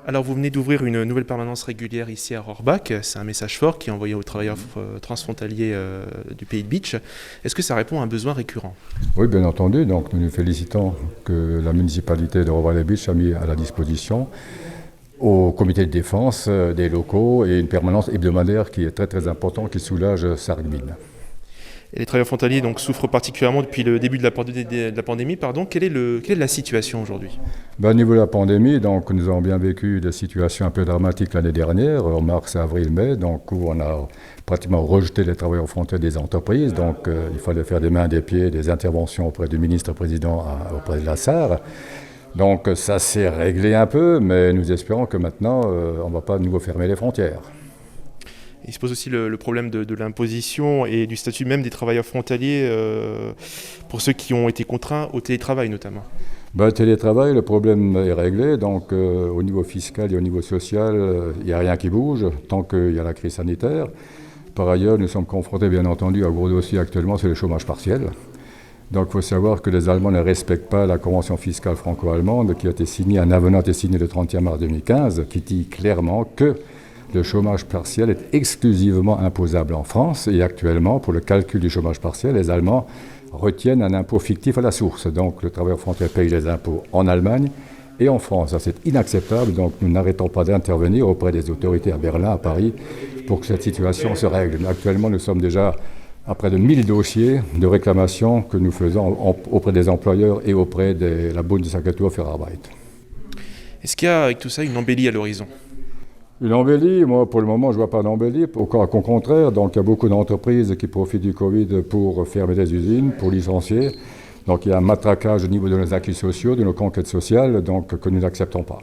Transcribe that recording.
Alors vous venez d'ouvrir une nouvelle permanence régulière ici à Rohrbach. C'est un message fort qui est envoyé aux travailleurs transfrontaliers du pays de Bitche. Est-ce que ça répond à un besoin récurrent? Oui, bien entendu. Donc, nous nous félicitons que la municipalité de Rohrbach-les-Bitches a mis à la disposition au comité de défense des locaux et une permanence hebdomadaire qui est très très importante, qui soulage Sarreguemines. Et les travailleurs frontaliers donc, souffrent particulièrement depuis le début de la pandémie. Quelle est la situation aujourd'hui? Au niveau de la pandémie, donc, nous avons bien vécu des situations un peu dramatiques l'année dernière, en mars, avril, mai, donc, où on a pratiquement rejeté les travailleurs frontaliers des entreprises. Donc il fallait faire des mains, des pieds, des interventions auprès du ministre-président, auprès de la SAR. Donc ça s'est réglé un peu, mais nous espérons que maintenant, on ne va pas de nouveau fermer les frontières. Il se pose aussi le problème de l'imposition et du statut même des travailleurs frontaliers pour ceux qui ont été contraints au télétravail notamment. Le télétravail, le problème est réglé. Donc au niveau fiscal et au niveau social, il n'y a rien qui bouge tant qu'il y a la crise sanitaire. Par ailleurs, nous sommes confrontés bien entendu à un gros dossier actuellement, c'est le chômage partiel. Donc il faut savoir que les Allemands ne respectent pas la convention fiscale franco-allemande qui a été signée, un avenant a été signé le 31 mars 2015 qui dit clairement que le chômage partiel est exclusivement imposable en France et actuellement, pour le calcul du chômage partiel, les Allemands retiennent un impôt fictif à la source. Donc le travailleur frontalier paye les impôts en Allemagne et en France. Ça, c'est inacceptable, donc nous n'arrêtons pas d'intervenir auprès des autorités à Berlin, à Paris, pour que cette situation se règle. Actuellement, nous sommes déjà à près de 1000 dossiers de réclamation que nous faisons auprès des employeurs et auprès de la Bundesagentur für Arbeit. Est-ce qu'il y a avec tout ça une embellie à l'horizon? Une embellie, moi pour le moment je ne vois pas d'embellie, au contraire, donc il y a beaucoup d'entreprises qui profitent du Covid pour fermer des usines, pour licencier. Donc il y a un matraquage au niveau de nos acquis sociaux, de nos conquêtes sociales, donc que nous n'acceptons pas.